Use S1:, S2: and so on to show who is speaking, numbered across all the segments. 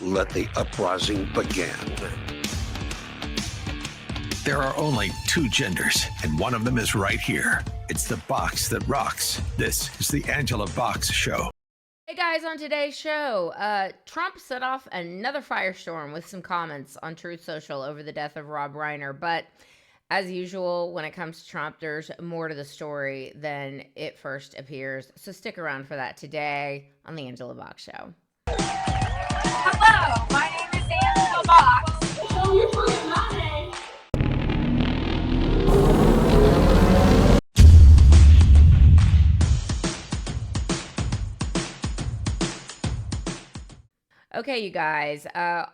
S1: let the uprising begin.
S2: There are only two genders, and one of them is right here. It's the box that rocks. This is the Angela Box Show.
S3: Hey guys, on today's show, Trump set off another firestorm with some comments on Truth Social over the death of Rob Reiner. But as usual, when it comes to Trump, there's more to the story than it first appears. So stick around for that today on the Angela Box Show.
S4: Hello, my name is Angela Box. Show your fucking money.
S3: Okay, you guys,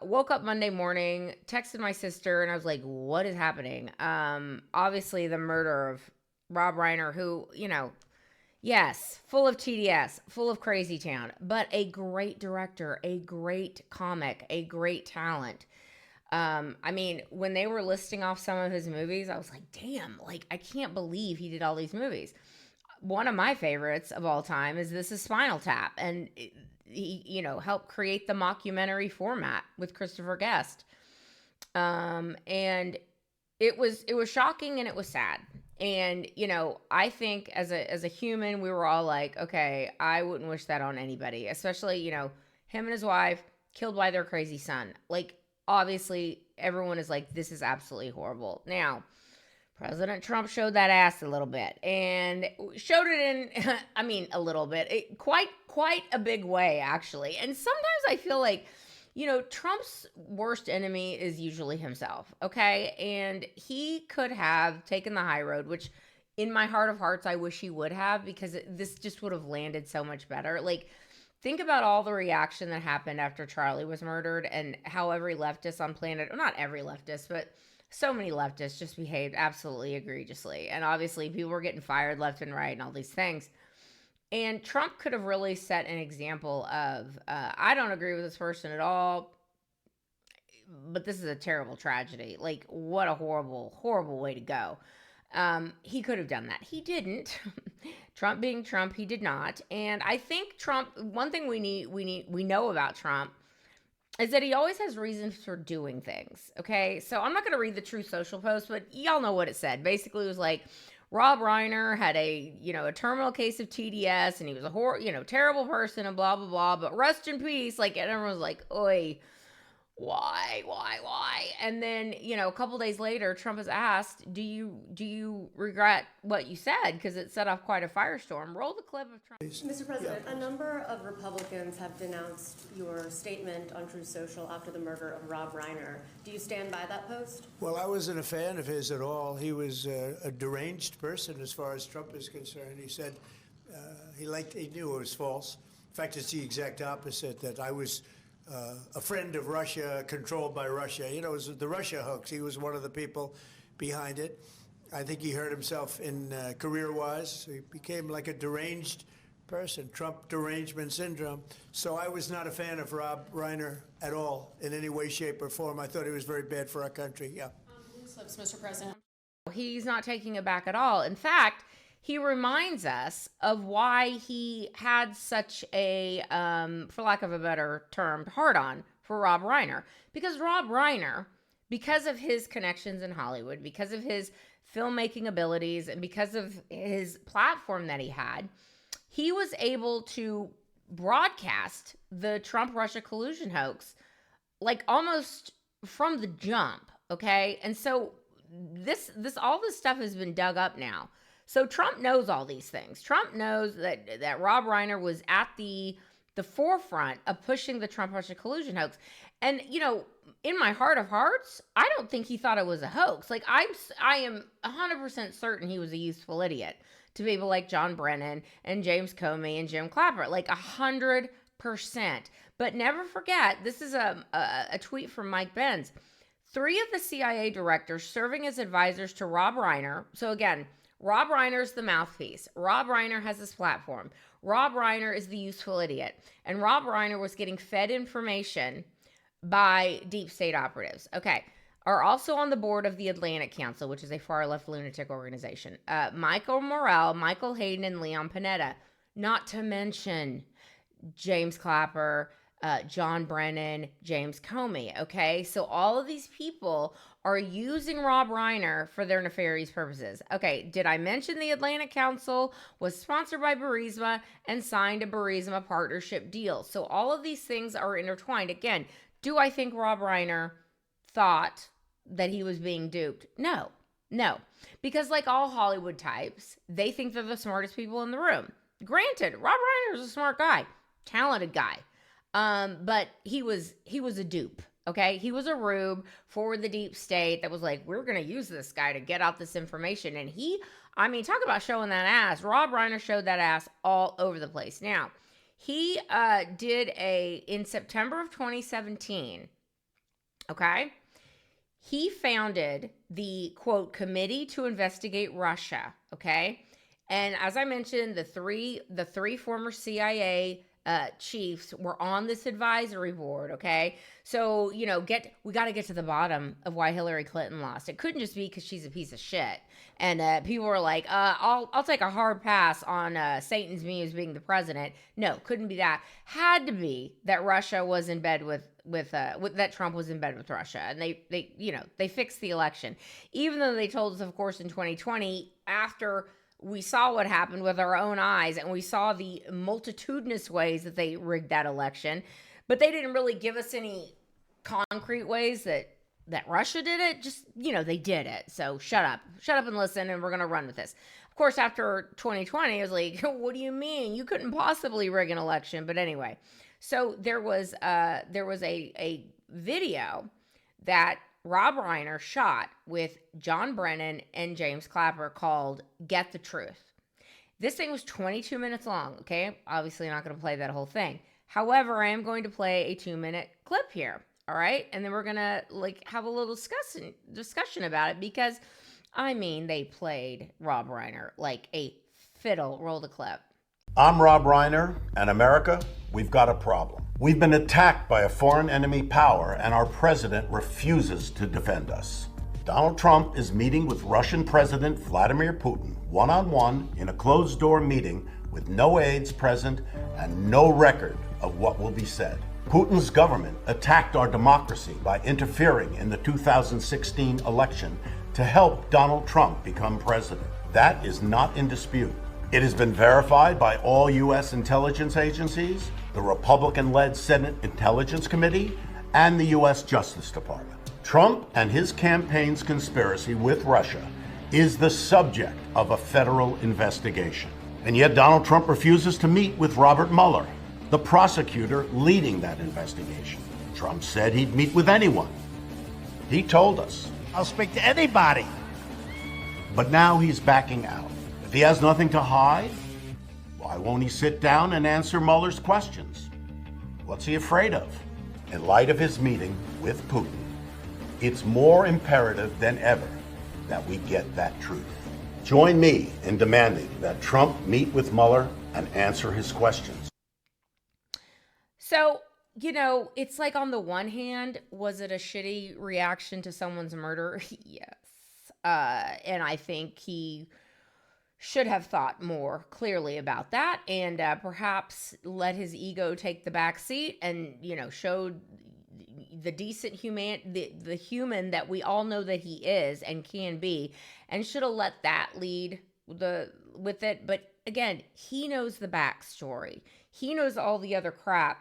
S3: woke up Monday morning, texted my sister, and I was like, what is happening? Obviously the murder of Rob Reiner, who, yes, full of TDS, full of crazy town, but a great director, a great comic, a great talent. I mean, when they were listing off some of his movies, I was like, damn, I can't believe he did all these movies. One of my favorites of all time is This Is Spinal Tap, and he, helped create the mockumentary format with Christopher Guest. And it was shocking and it was sad. And, I think as a human, we were all like, okay, I wouldn't wish that on anybody, especially, him and his wife killed by their crazy son. Obviously everyone is like, this is absolutely horrible. Now, President Trump showed that ass a little bit, and showed it in, I mean, a little bit, quite a big way, actually. And sometimes I feel like, Trump's worst enemy is usually himself, okay? And he could have taken the high road, which in my heart of hearts, I wish he would have, because this just would have landed so much better. Think about all the reaction that happened after Charlie was murdered, and how every leftist on planet, well, not every leftist, but so many leftists just behaved absolutely egregiously. And obviously people were getting fired left and right and all these things. And Trump could have really set an example of, I don't agree with this person at all, but this is a terrible tragedy. What a horrible, horrible way to go. He could have done that. He didn't. Trump being Trump, he did not. And I think Trump, one thing we know about Trump is that he always has reasons for doing things, okay? So I'm not going to read the Truth Social post, but y'all know what it said. Basically, it was like, Rob Reiner had a terminal case of TDS, and he was a terrible person, and blah, blah, blah, but rest in peace. And everyone was like, oi, why? And then, a couple days later, Trump is asked, do you regret what you said? Because it set off quite a firestorm. Roll the clip of Trump.
S5: Mr. President, a number of Republicans have denounced your statement on Truth Social after the murder of Rob Reiner. Do you stand by that post?
S6: Well, I wasn't a fan of his at all. He was a deranged person as far as Trump is concerned. He said he knew it was false. In fact, it's the exact opposite, that I was a friend of Russia, controlled by Russia. It was the Russia hoax. He was one of the people behind it. I think he hurt himself in career-wise. He became like a deranged person, Trump derangement syndrome. So I was not a fan of Rob Reiner at all, in any way, shape, or form. I thought he was very bad for our country, yeah.
S5: Slips, Mr. President.
S3: He's not taking it back at all. In fact, he reminds us of why he had such a, for lack of a better term, hard-on for Rob Reiner. Because Rob Reiner, because of his connections in Hollywood, because of his filmmaking abilities, and because of his platform that he had, he was able to broadcast the Trump-Russia collusion hoax, almost from the jump, okay? And so all this stuff has been dug up now. So Trump knows all these things. Trump knows that Rob Reiner was at the forefront of pushing the Trump-Russia collusion hoax. And, in my heart of hearts, I don't think he thought it was a hoax. I am 100% certain he was a useful idiot to people like John Brennan and James Comey and Jim Clapper. 100%. But never forget, this is a tweet from Mike Benz. 3 of the CIA directors serving as advisors to Rob Reiner. So again, Rob Reiner's the mouthpiece. Rob Reiner has this platform. Rob Reiner is the useful idiot. And Rob Reiner was getting fed information by deep state operatives. Okay. Are also on the board of the Atlantic Council, which is a far-left lunatic organization. Michael Morrell, Michael Hayden, and Leon Panetta. Not to mention James Clapper, John Brennan, James Comey. Okay, so all of these people are using Rob Reiner for their nefarious purposes. Okay, did I mention the Atlantic Council was sponsored by Burisma and signed a Burisma partnership deal? So all of these things are intertwined. Again, do I think Rob Reiner thought that he was being duped? No. Because like all Hollywood types, they think they're the smartest people in the room. Granted, Rob Reiner is a smart guy, talented guy. But he was a dupe. Okay, he was a rube for the deep state that was like, we're going to use this guy to get out this information. And talk about showing that ass. Rob Reiner showed that ass all over the place. Now, he did in September of 2017, okay, he founded the, quote, Committee to Investigate Russia, okay? And as I mentioned, the three former CIA chiefs were on this advisory board, okay? So, we got to get to the bottom of why Hillary Clinton lost. It couldn't just be because she's a piece of shit. And people were like, I'll take a hard pass on Satan's Muse being the president. No, couldn't be that. Had to be that Russia was in bed with that Trump was in bed with Russia. And they fixed the election. Even though they told us, of course, in 2020, after we saw what happened with our own eyes and we saw the multitudinous ways that they rigged that election, but they didn't really give us any concrete ways that Russia did it. Just, they did it. So shut up and listen, and we're going to run with this. Of course, after 2020, it was like, what do you mean? You couldn't possibly rig an election. But anyway, so there was a video that Rob Reiner shot with John Brennan and James Clapper called Get the Truth. This thing was 22 minutes long, okay? Obviously not going to play that whole thing. However, I am going to play a 2-minute clip here, all right? And then we're going to have a little discussion about it because, they played Rob Reiner like a fiddle. Roll the clip.
S7: I'm Rob Reiner, and America, we've got a problem. We've been attacked by a foreign enemy power, and our president refuses to defend us. Donald Trump is meeting with Russian President Vladimir Putin one-on-one in a closed-door meeting with no aides present and no record of what will be said. Putin's government attacked our democracy by interfering in the 2016 election to help Donald Trump become president. That is not in dispute. It has been verified by all U.S. intelligence agencies, the Republican-led Senate Intelligence Committee, and the U.S. Justice Department. Trump and his campaign's conspiracy with Russia is the subject of a federal investigation. And yet Donald Trump refuses to meet with Robert Mueller, the prosecutor leading that investigation. Trump said he'd meet with anyone. He told us,
S8: I'll speak to anybody.
S7: But now he's backing out. If he has nothing to hide, why won't he sit down and answer Mueller's questions? What's he afraid of? In light of his meeting with Putin, it's more imperative than ever that we get that truth. Join me in demanding that Trump meet with Mueller and answer his questions.
S3: So, it's like on the one hand, was it a shitty reaction to someone's murder? Yes. And I think he should have thought more clearly about that and perhaps let his ego take the back seat and, showed the decent the human that we all know that he is and can be, and should have let that lead with it. But again, he knows the backstory. He knows all the other crap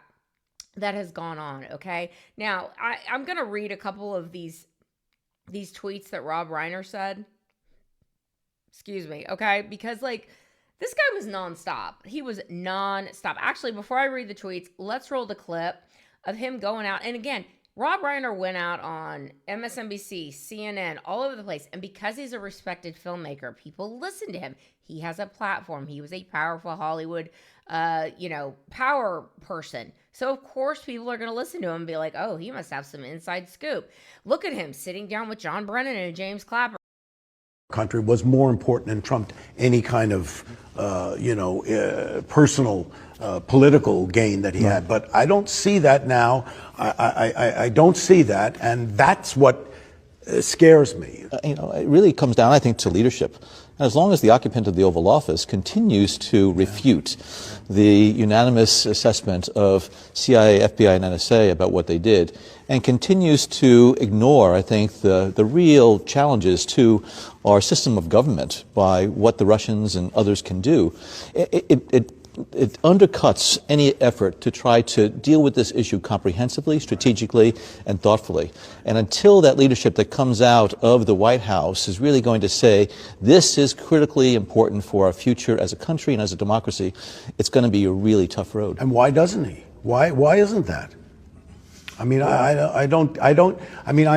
S3: that has gone on, okay? Now, I'm going to read a couple of these tweets that Rob Reiner said. Excuse me, okay? Because, this guy was nonstop. He was nonstop. Actually, before I read the tweets, let's roll the clip of him going out. And again, Rob Reiner went out on MSNBC, CNN, all over the place. And because he's a respected filmmaker, people listen to him. He has a platform. He was a powerful Hollywood, power person. So, of course, people are going to listen to him and be like, oh, he must have some inside scoop. Look at him sitting down with John Brennan and James Clapper.
S7: Country was more important than Trump any kind of personal political gain that he had. But I don't see that now. I don't see that, and that's what scares me.
S8: It really comes down, I think, to leadership. And as long as the occupant of the Oval Office continues to refute the unanimous assessment of CIA, FBI, and NSA about what they did, and continues to ignore, I think, the real challenges to our system of government by what the Russians and others can do, it undercuts any effort to try to deal with this issue comprehensively, strategically, and thoughtfully. And until that leadership that comes out of the White House is really going to say, this is critically important for our future as a country and as a democracy, it's going to be a really tough road.
S7: And why doesn't he? Why isn't that? I mean, I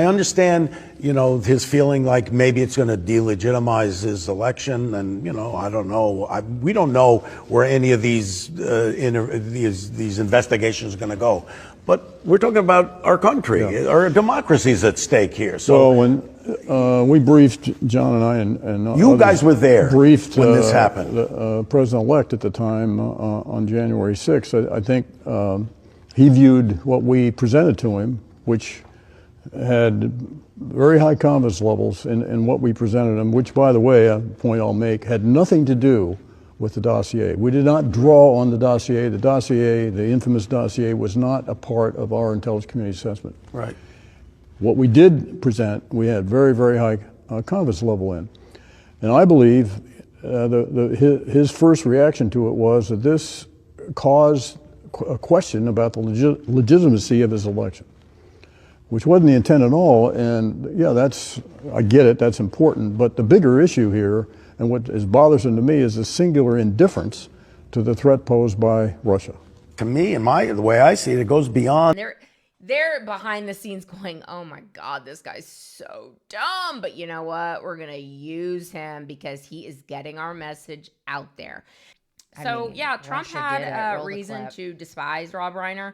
S7: understand, his feeling like maybe it's going to delegitimize his election, and, I don't know. We don't know where any of these investigations are going to go. But we're talking about our country. Our democracy's at stake here. So
S9: when we briefed, John and I and
S7: you guys were there
S9: briefed
S7: when this happened.
S9: The president-elect at the time on January 6th, I think he viewed what we presented to him, which had very high confidence levels in what we presented him, which, by the way, a point I'll make, had nothing to do with the dossier. We did not draw on the dossier. The dossier, the infamous dossier, was not a part of our intelligence community assessment.
S7: Right.
S9: What we did present, we had very, very high confidence level in. And I believe his first reaction to it was that this caused a question about the legitimacy of his election, which wasn't the intent at all. And yeah, I get it, that's important. But the bigger issue here, and what is bothersome to me, is the singular indifference to the threat posed by Russia.
S7: To me, the way I see it, it goes beyond.
S3: They're behind the scenes going, oh my God, this guy's so dumb. But you know what? We're going to use him because he is getting our message out there. So, Trump had a reason to despise Rob Reiner.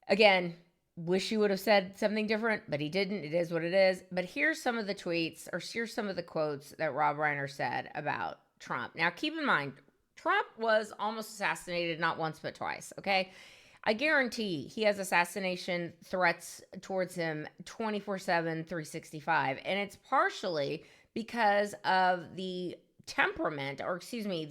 S3: Again, wish he would have said something different, but he didn't. It is what it is. But here's some of the tweets, or here's some of the quotes that Rob Reiner said about Trump. Now, keep in mind, Trump was almost assassinated not once but twice, okay? I guarantee he has assassination threats towards him 24/7, 365. And it's partially because of the temperament, or excuse me,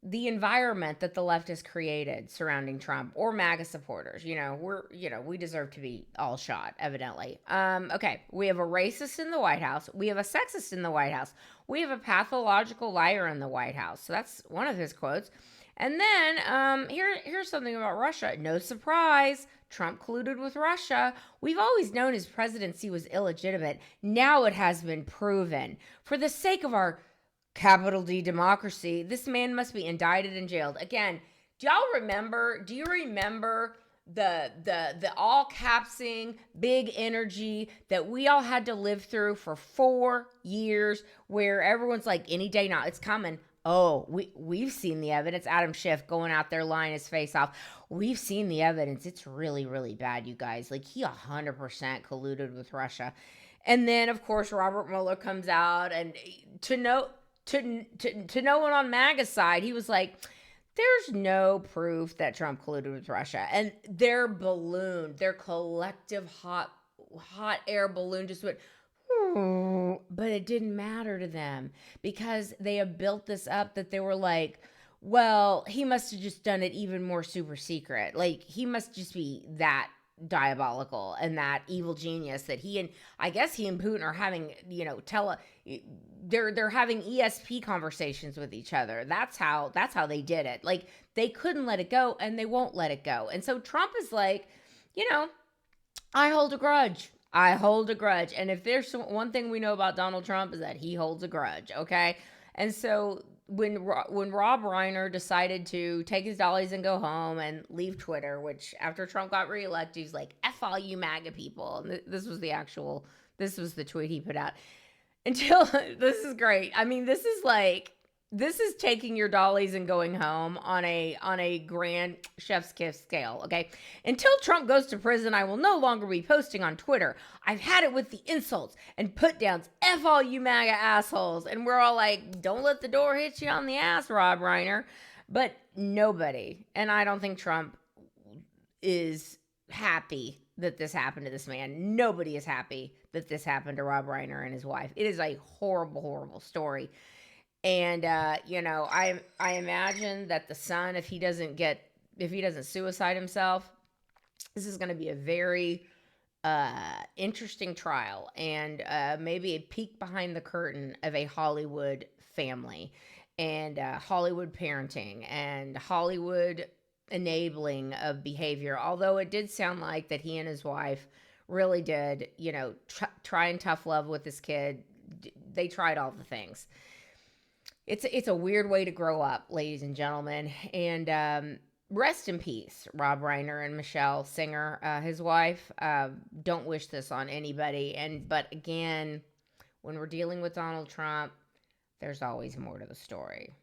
S3: the environment that the left has created surrounding Trump or MAGA supporters. We deserve to be all shot, evidently. Okay, we have a racist in the White House. We have a sexist in the White House. We have a pathological liar in the White House. So that's one of his quotes. And then here's something about Russia. No surprise, Trump colluded with Russia. We've always known his presidency was illegitimate. Now it has been proven. For the sake of our capital D democracy, this man must be indicted and jailed. Again, do you remember the all capsing big energy that we all had to live through for 4 years, where everyone's like, any day now, it's coming. Oh, we've seen the evidence. Adam Schiff going out there lying his face off. We've seen the evidence. It's really, really bad, you guys. Like, he 100% colluded with Russia. And then, of course, Robert Mueller comes out, and to no one on MAGA's side, he was like, there's no proof that Trump colluded with Russia. And their collective hot air balloon just went, but it didn't matter to them, because they have built this up that they were like, well, he must have just done it even more super secret. Like, he must just be that diabolical and that evil genius that I guess he and Putin are having, they're having ESP conversations with each other. That's how they did it. Like, they couldn't let it go, and they won't let it go. And so Trump is like, I hold a grudge. And if there's one thing we know about Donald Trump, is that he holds a grudge, okay? And so when Rob Reiner decided to take his dollies and go home and leave Twitter, which after Trump got reelected, he's like, F all you MAGA people. And this was the tweet he put out. This is great. I mean, this is taking your dollies and going home on a grand chef's kiss scale, okay? Until Trump goes to prison, I will no longer be posting on Twitter. I've had it with the insults and put downs. F all you MAGA assholes. And we're all like, don't let the door hit you on the ass, Rob Reiner. But nobody, and I don't think Trump is happy that this happened to this man. Nobody is happy that this happened to Rob Reiner and his wife. It is a horrible, horrible story. And you know, I imagine that the son, if he doesn't suicide himself, this is going to be a very interesting trial, and maybe a peek behind the curtain of a Hollywood family, and Hollywood parenting, and Hollywood enabling of behavior. Although it did sound like that he and his wife really did, you know, try and tough love with this kid. They tried all the things. It's a weird way to grow up, ladies and gentlemen. And rest in peace, Rob Reiner and Michelle Singer, his wife. Don't wish this on anybody. But again, when we're dealing with Donald Trump, there's always more to the story.